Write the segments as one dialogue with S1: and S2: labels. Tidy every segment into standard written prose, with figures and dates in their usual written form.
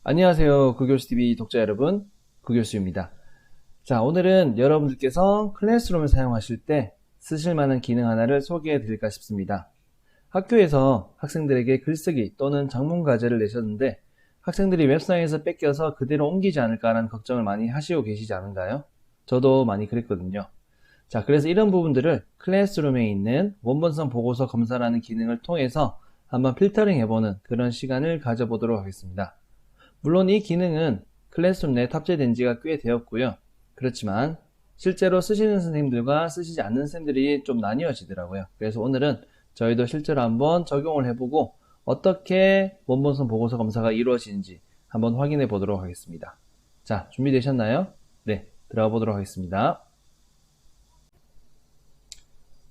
S1: 안녕하세요. 구교수TV 독자 여러분, 구교수입니다. 자, 오늘은 여러분들께서 클래스룸을 사용하실 때 쓰실 만한 기능 하나를 소개해 드릴까 싶습니다. 학교에서 학생들에게 글쓰기 또는 작문 과제를 내셨는데 학생들이 웹상에서 뺏겨서 그대로 옮기지 않을까라는 걱정을 많이 하시고 계시지 않은가요? 저도 많이 그랬거든요. 자, 그래서 이런 부분들을 클래스룸에 있는 원본성 보고서 검사라는 기능을 통해서 한번 필터링 해보는 그런 시간을 가져보도록 하겠습니다. 물론 이 기능은 클래스룸 내에 탑재된 지가 꽤 되었고요. 그렇지만 실제로 쓰시는 선생님들과 쓰시지 않는 선생님들이 좀 나뉘어지더라고요. 그래서 오늘은 저희도 실제로 한번 적용을 해보고 어떻게 원본성 보고서 검사가 이루어지는지 한번 확인해 보도록 하겠습니다. 자, 준비되셨나요? 네, 들어가 보도록 하겠습니다.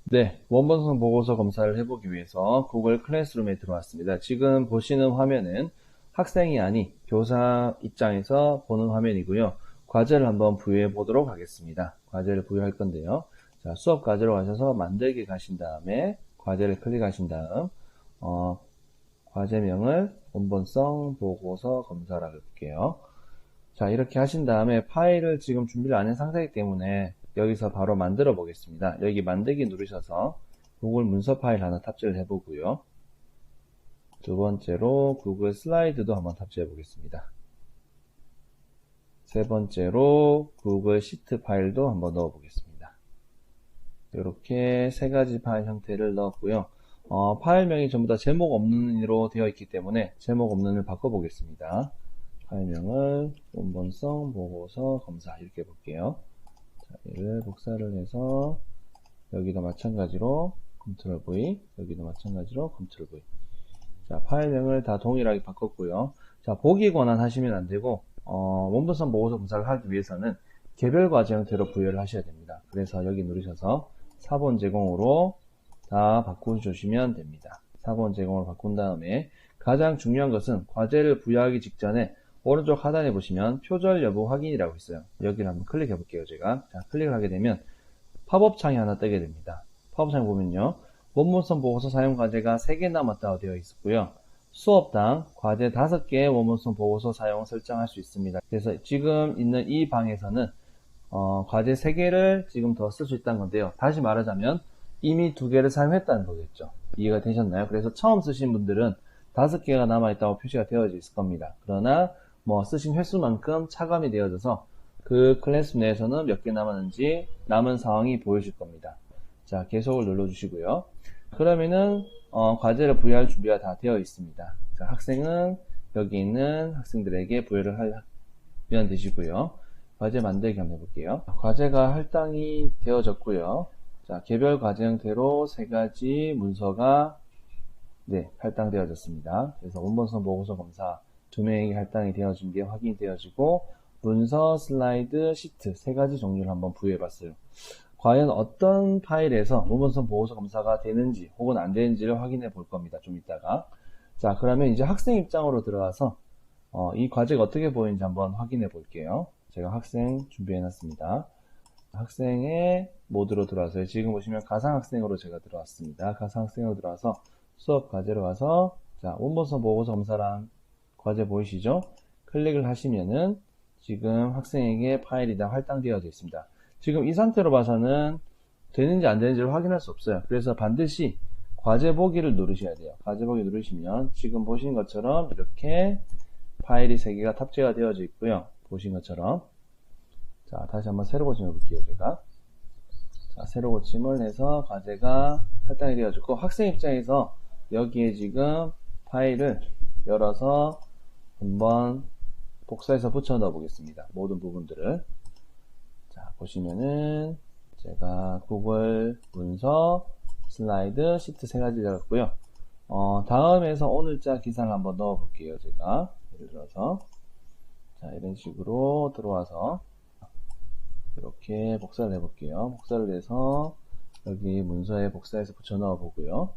S1: 네, 원본성 보고서 검사를 해보기 위해서 구글 클래스룸에 들어왔습니다. 지금 보시는 화면은 학생이 아닌 교사 입장에서 보는 화면이고요. 과제를 한번 부여해 보도록 하겠습니다. 과제를 부여할 건데요. 자, 수업 과제로 가셔서 만들기 가신 다음에 과제를 클릭하신 다음 과제명을 원본성 보고서 검사라고 해볼게요. 자, 이렇게 하신 다음에 파일을 지금 준비를 안 한 상태이기 때문에 여기서 바로 만들어 보겠습니다. 여기 만들기 누르셔서 구글 문서 파일 하나 탑재를 해 보고요. 두 번째로 구글 슬라이드도 한번 탑재해 보겠습니다. 세 번째로 구글 시트 파일도 한번 넣어 보겠습니다. 이렇게 세 가지 파일 형태를 넣었고요. 파일명이 전부 다 제목 없는으로 되어 있기 때문에 제목 없는을 바꿔 보겠습니다. 파일명을 원본성 보고서 검사 이렇게 해볼게요. 자, 얘를 복사를 해서 여기도 마찬가지로 Ctrl V, 여기도 마찬가지로 Ctrl V. 자, 파일명을 다 동일하게 바꿨고요. 자, 보기 권한 하시면 안 되고 원본성 보고서 검사를 하기 위해서는 개별 과제 형태로 부여를 하셔야 됩니다. 그래서 여기 누르셔서 사본 제공으로 다 바꾸시면 됩니다. 사본 제공으로 바꾼 다음에 가장 중요한 것은 과제를 부여하기 직전에 오른쪽 하단에 보시면 표절 여부 확인이라고 있어요. 여기를 한번 클릭해 볼게요. 제가 자, 클릭을 하게 되면 팝업 창이 하나 뜨게 됩니다. 팝업 창 보면요, 원본성 보고서 사용 과제가 3개 남았다고 되어 있었고요. 수업당 과제 5개의 원본성 보고서 사용을 설정할 수 있습니다. 그래서 지금 있는 이 방에서는 과제 3개를 지금 더 쓸 수 있다는 건데요. 다시 말하자면 이미 2개를 사용했다는 거겠죠. 이해가 되셨나요? 그래서 처음 쓰신 분들은 5개가 남아있다고 표시가 되어져 있을 겁니다. 그러나 쓰신 횟수만큼 차감이 되어져서 그 클래스 내에서는 몇 개 남았는지 남은 상황이 보여질 겁니다. 자, 계속을 눌러주시고요. 그러면은 과제를 부여할 준비가 다 되어 있습니다. 자, 학생은 여기 있는 학생들에게 부여를 하면 되시고요. 과제 만들기 한번 해볼게요. 과제가 할당이 되어졌고요. 자, 개별 과제 형태로 3가지 문서가 할당되어졌습니다. 그래서 원본성 보고서 검사 2명에게 할당이 되어진 게 확인이 되어지고 문서, 슬라이드, 시트 3가지 종류를 한번 부여해봤어요. 과연 어떤 파일에서 원본성 보고서 검사가 되는지 혹은 안 되는지를 확인해 볼 겁니다. 좀 이따가. 자, 그러면 이제 학생 입장으로 들어가서 이 과제가 어떻게 보이는지 한번 확인해 볼게요. 제가 학생 준비해 놨습니다. 학생의 모드로 들어와서요. 지금 보시면 가상학생으로 제가 들어왔습니다. 가상학생으로 들어와서 수업 과제로 가서 자, 원본성 보고서 검사란 과제 보이시죠? 클릭을 하시면은 지금 학생에게 파일이 다 할당되어져 있습니다. 지금 이 상태로 봐서는 되는지 안 되는지를 확인할 수 없어요. 그래서 반드시 과제 보기를 누르셔야 돼요. 과제 보기 누르시면 지금 보신 것처럼 이렇게 파일이 3개가 탑재가 되어져 있고요. 보신 것처럼 자, 다시 한번 새로 고침해 볼게요. 제가 자, 새로 고침을 해서 과제가 할당이 되어졌고 학생 입장에서 여기에 지금 파일을 열어서 한번 복사해서 붙여 넣어 보겠습니다. 모든 부분들을 자, 보시면은 제가 구글 문서, 슬라이드, 시트 3가지 잡았고요. 다음에서 오늘자 기사를 한번 넣어 볼게요. 제가 예를 들어서 자, 이런 식으로 들어와서 이렇게 복사를 해 볼게요. 복사를 해서 여기 문서에 복사해서 붙여 넣어 보고요.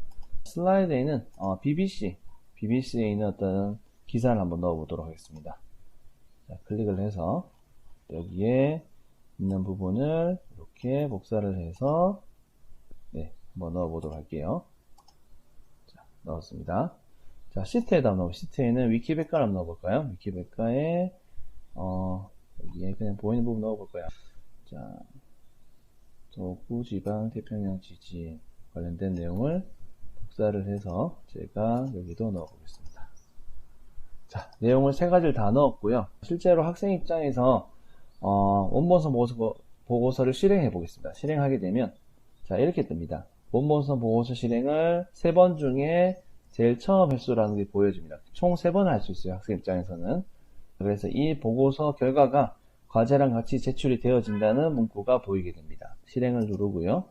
S1: 슬라이드에는 BBC에 있는 어떤 기사를 한번 넣어 보도록 하겠습니다. 자, 클릭을 해서 여기에 있는 부분을 이렇게 복사를 해서 한번 넣어 보도록 할게요. 자, 넣었습니다. 자, 시트에다 넣어. 시트에는 위키백과를 한번 넣어볼까요? 위키백과에, 여기에 그냥 보이는 부분 넣어볼 거야. 자, 저구지방 태평양 지진 관련된 내용을 복사를 해서 제가 여기도 넣어보겠습니다. 자, 내용을 세 가지를 다 넣었고요. 실제로 학생 입장에서 원본선 보고서를 실행해 보겠습니다. 실행하게 되면 자, 이렇게 뜹니다. 원본선 보고서 실행을 3번 중에 제일 처음 횟수라는 게 보여집니다. 총 3번 할 수 있어요. 학생 입장에서는. 그래서 이 보고서 결과가 과제랑 같이 제출이 되어진다는 문구가 보이게 됩니다. 실행을 누르고요.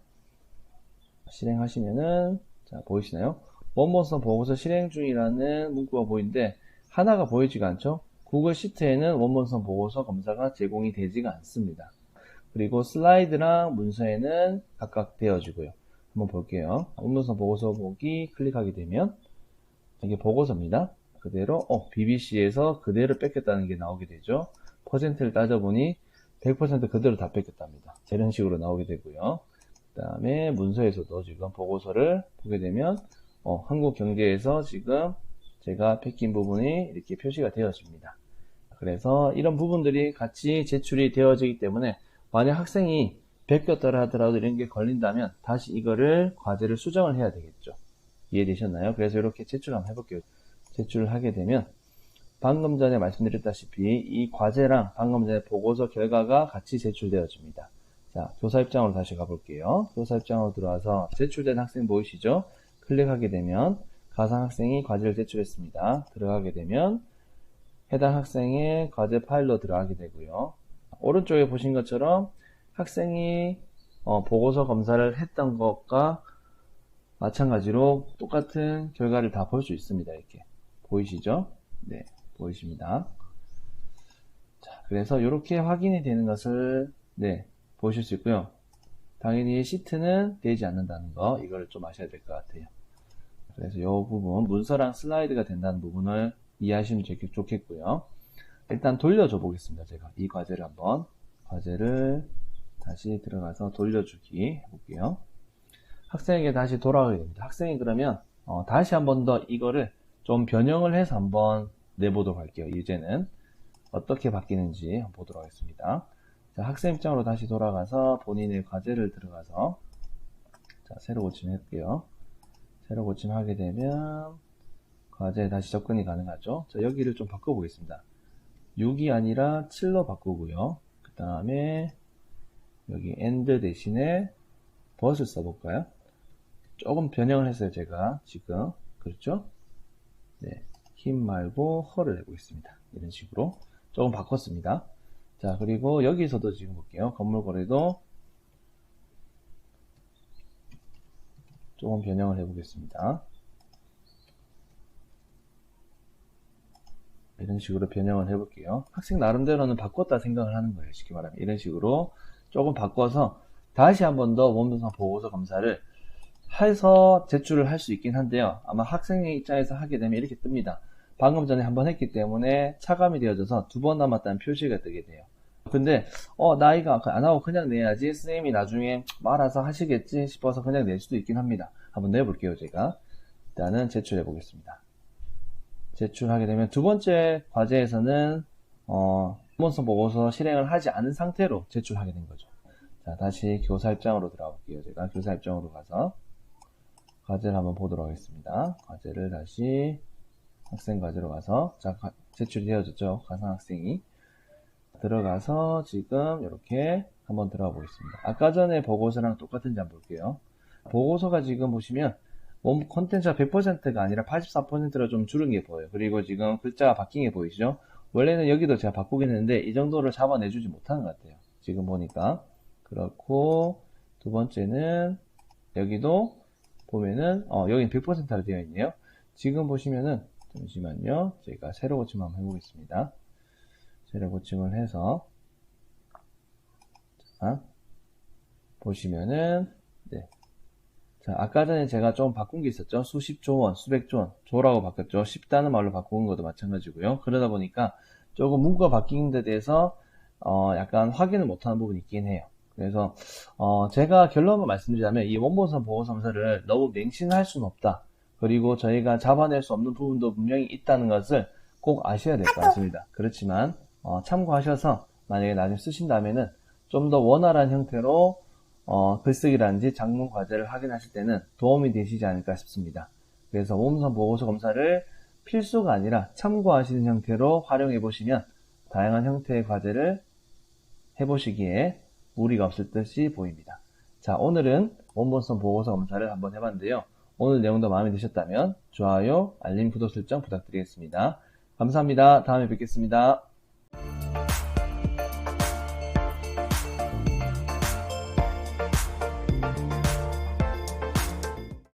S1: 실행하시면은 자, 보이시나요? 원본선 보고서 실행 중이라는 문구가 보이는데 하나가 보이지가 않죠? 구글 시트에는 원본선 보고서 검사가 제공이 되지가 않습니다. 그리고 슬라이드랑 문서에는 각각 되어지고요. 한번 볼게요. 원본선 보고서 보기 클릭하게 되면 이게 보고서입니다. 그대로 BBC에서 그대로 뺏겼다는 게 나오게 되죠. 퍼센트를 따져보니 100% 그대로 다 뺏겼답니다. 이런 식으로 나오게 되고요. 그 다음에 문서에서도 지금 보고서를 보게 되면 한국경제에서 지금 제가 뺏긴 부분이 이렇게 표시가 되어집니다. 그래서 이런 부분들이 같이 제출이 되어지기 때문에 만약 학생이 베꼈더라 하더라도 이런 게 걸린다면 다시 이거를 과제를 수정을 해야 되겠죠. 이해되셨나요? 그래서 이렇게 제출 한번 해볼게요. 제출을 하게 되면 방금 전에 말씀드렸다시피 이 과제랑 방금 전에 보고서 결과가 같이 제출되어집니다. 자, 교사 입장으로 다시 가볼게요. 교사 입장으로 들어와서 제출된 학생 보이시죠? 클릭하게 되면 가상 학생이 과제를 제출했습니다. 들어가게 되면 해당 학생의 과제 파일로 들어가게 되고요. 오른쪽에 보신 것처럼 학생이 보고서 검사를 했던 것과 마찬가지로 똑같은 결과를 다 볼 수 있습니다. 이렇게 보이시죠? 네, 보이십니다. 자, 그래서 이렇게 확인이 되는 것을 보실 수 있고요. 당연히 시트는 되지 않는다는 거 이거를 좀 아셔야 될 것 같아요. 그래서 이 부분 문서랑 슬라이드가 된다는 부분을 이해하시면 좋겠고요. 일단 돌려줘 보겠습니다. 제가 이 과제를 한번 과제를 다시 들어가서 돌려주기 해볼게요. 학생에게 다시 돌아가게 됩니다. 학생이 그러면 다시 한 번 더 이거를 좀 변형을 해서 한번 내보도록 할게요. 이제는 어떻게 바뀌는지 한번 보도록 하겠습니다. 자, 학생 입장으로 다시 돌아가서 본인의 과제를 들어가서 자, 새로 고침할게요. 새로 고침하게 되면 과제에 다시 접근이 가능하죠. 자, 여기를 좀 바꿔보겠습니다. 6이 아니라 7로 바꾸고요. 그 다음에 여기 and 대신에 but을 써볼까요? 조금 변형을 했어요. 제가 지금 그렇죠? 네, 힘 말고 her를 해보겠습니다. 이런 식으로 조금 바꿨습니다. 자, 그리고 여기서도 지금 볼게요. 건물 거래도 조금 변형을 해보겠습니다. 이런 식으로 변형을 해볼게요. 학생 나름대로는 바꿨다 생각을 하는 거예요. 쉽게 말하면 이런 식으로 조금 바꿔서 다시 한 번 더 원본선 보고서 검사를 해서 제출을 할 수 있긴 한데요. 아마 학생의 입장에서 하게 되면 이렇게 뜹니다. 방금 전에 한 번 했기 때문에 차감이 되어져서 2번 남았다는 표시가 뜨게 돼요. 근데 나 이거 안 하고 그냥 내야지 선생님이 나중에 알아서 하시겠지 싶어서 그냥 낼 수도 있긴 합니다. 한번 내볼게요. 제가 일단은 제출해 보겠습니다. 제출하게 되면 두 번째 과제에서는 원본선 보고서 실행을 하지 않은 상태로 제출하게 된 거죠. 자, 다시 교사 입장으로 들어가 볼게요. 제가 교사 입장으로 가서 과제를 한번 보도록 하겠습니다. 과제를 다시 학생 과제로 가서 자, 제출이 되어졌죠. 가상 학생이 들어가서 지금 이렇게 한번 들어가 보겠습니다. 아까 전에 보고서랑 똑같은지 한번 볼게요. 보고서가 지금 보시면 콘텐츠가 100%가 아니라 84%로 좀 줄은 게 보여요. 그리고 지금 글자가 바뀐 게 보이시죠? 원래는 여기도 제가 바꾸긴 했는데 이 정도를 잡아내주지 못하는 것 같아요. 지금 보니까. 그렇고 두 번째는 여기도 보면은 여긴 100%로 되어 있네요. 지금 보시면은 잠시만요. 제가 세로 고침 한번 해보겠습니다. 세로 고침을 해서 자, 보시면은 자, 아까 전에 제가 좀 바꾼 게 있었죠. 수십조 원, 수백조 원, 조라고 바꿨죠. 쉽다는 말로 바꾼 것도 마찬가지고요. 그러다 보니까 조금 문구가 바뀐 데 대해서 약간 확인을 못하는 부분이 있긴 해요. 그래서 제가 결론을 말씀드리자면 이 원본선 보고서를 너무 맹신할 수는 없다. 그리고 저희가 잡아낼 수 없는 부분도 분명히 있다는 것을 꼭 아셔야 될 것 같습니다. 그렇지만 참고하셔서 만약에 나중에 쓰신다면은 좀 더 원활한 형태로 글쓰기라든지 작문 과제를 확인하실 때는 도움이 되시지 않을까 싶습니다. 그래서 모범선 보고서 검사를 필수가 아니라 참고하시는 형태로 활용해 보시면 다양한 형태의 과제를 해보시기에 무리가 없을 듯이 보입니다. 자, 오늘은 원본선 보고서 검사를 한번 해봤는데요. 오늘 내용도 마음에 드셨다면 좋아요, 알림, 구독 설정 부탁드리겠습니다. 감사합니다. 다음에 뵙겠습니다.